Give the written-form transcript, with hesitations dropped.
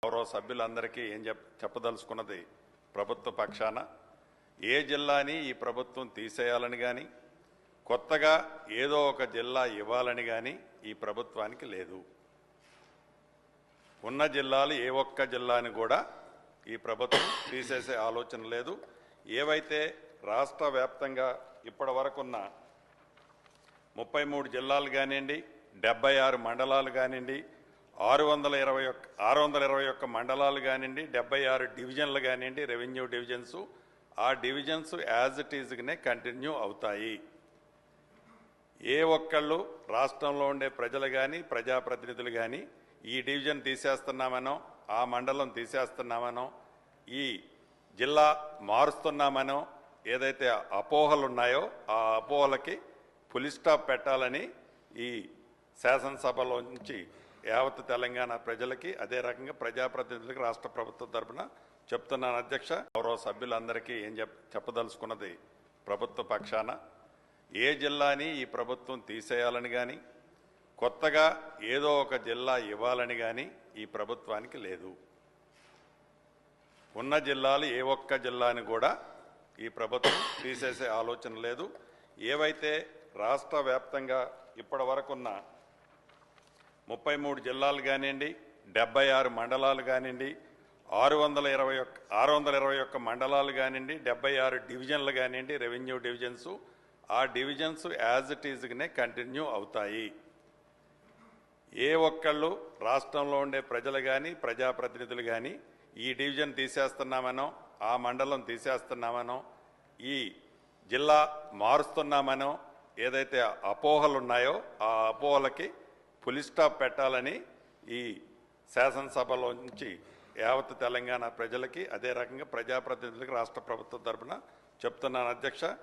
గౌరవ సభ్యులందరికీ ఏం చెప్పదలుచుకున్నది ప్రభుత్వ పక్షాన ఏ జిల్లాని ఈ ప్రభుత్వం తీసేయాలని కానీ కొత్తగా ఏదో ఒక జిల్లా ఇవ్వాలని కానీ ఈ ప్రభుత్వానికి లేదు. ఉన్న జిల్లాలు ఏ ఒక్క జిల్లాని కూడా ఈ ప్రభుత్వం తీసేసే ఆలోచన లేదు. ఏవైతే రాష్ట్ర వ్యాప్తంగా ఇప్పటి వరకున్న 33 జిల్లాలు కానివ్వండి, 76 మండలాలు కానివ్వండి, 621 మండలాలు కానివ్వండి, 76 డివిజన్లు కానివ్వండి, రెవెన్యూ డివిజన్స్, ఆ డివిజన్స్ యాజ్ ఇట్ ఈజ్గానే కంటిన్యూ అవుతాయి. ఏ ఒక్కళ్ళు రాష్ట్రంలో ఉండే ప్రజలు కానీ ప్రజాప్రతినిధులు కానీ ఈ డివిజన్ తీసేస్తున్నామనో, ఆ మండలం తీసేస్తున్నామనో, ఈ జిల్లా మారుస్తున్నామనో ఏదైతే అపోహలు ఉన్నాయో ఆ అపోహలకి ఫుల్ స్టాప్ పెట్టాలని ఈ శాసనసభలో నుంచి యావత్ తెలంగాణ ప్రజలకి, అదే రకంగా ప్రజాప్రతినిధులకి రాష్ట్ర ప్రభుత్వం తరఫున చెప్తున్నాను. అధ్యక్ష, గౌరవ సభ్యులందరికీ ఏం చెప్పదలుచుకున్నది ప్రభుత్వ పక్షాన ఏ జిల్లాని ఈ ప్రభుత్వం తీసేయాలని కానీ కొత్తగా ఏదో ఒక జిల్లా ఇవ్వాలని కానీ ఈ ప్రభుత్వానికి లేదు. ఉన్న జిల్లాలు ఏ ఒక్క జిల్లాని కూడా ఈ ప్రభుత్వం తీసేసే ఆలోచన లేదు. ఏవైతే రాష్ట్ర వ్యాప్తంగా ఇప్పటి వరకున్న 33 జిల్లాలు కానివ్వండి, 76 మండలాలు కానివ్వండి, 621 మండలాలు కానివ్వండి, 76 డివిజన్లు కానివ్వండి, రెవెన్యూ డివిజన్స్, ఆ డివిజన్స్ యాజ్ ఇట్ ఈజ్గానే కంటిన్యూ అవుతాయి. ఏ ఒక్కళ్ళు రాష్ట్రంలో ఉండే ప్రజలు కానీ ప్రజాప్రతినిధులు కానీ ఈ డివిజన్ తీసేస్తున్నామనో, ఆ మండలం తీసేస్తున్నామనో, ఈ జిల్లా మారుస్తున్నామనో ఏదైతే అపోహలు ఉన్నాయో ఆ అపోహలకి ఫుల్ స్టాప్ పెట్టాలని ఈ శాసనసభలో నుంచి యావత్ తెలంగాణ ప్రజలకి, అదే రకంగా ప్రజాప్రతినిధులకి రాష్ట్ర ప్రభుత్వం తరఫున చెప్తున్నాను. అధ్యక్ష.